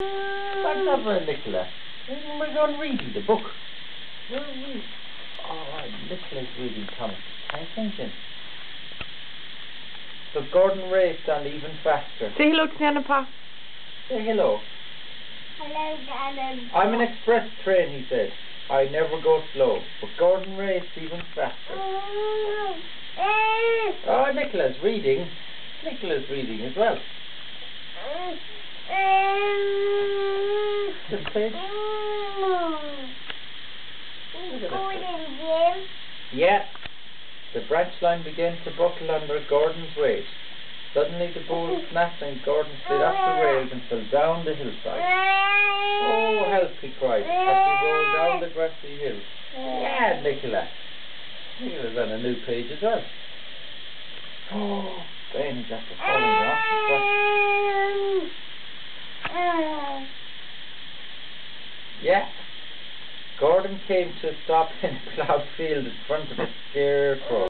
What's up, Nicola? We're going reading the book. Oh, Nicola's reading Thomas the Tank Engine. So Gordon raced on even faster. Say hello to Nana Pa. Say hello. Hello, Darren. I'm an express train, he said. I never go slow. But Gordon raced even faster. Oh, Nicola's reading. Nicola's reading as well. This page. Gordon, Jim. Yeah. The branch line began to buckle under Gordon's weight. Suddenly the bowl snapped and Gordon slid off the rails and fell down the hillside. Oh, help, he cried, as he rolled down the grassy hill. Yeah, Nicola. Nicola's on a new page as well. Oh, Ben, he's after falling off the truck. Yeah. Gordon came to a stop in a ploughed field in front of a scarecrow.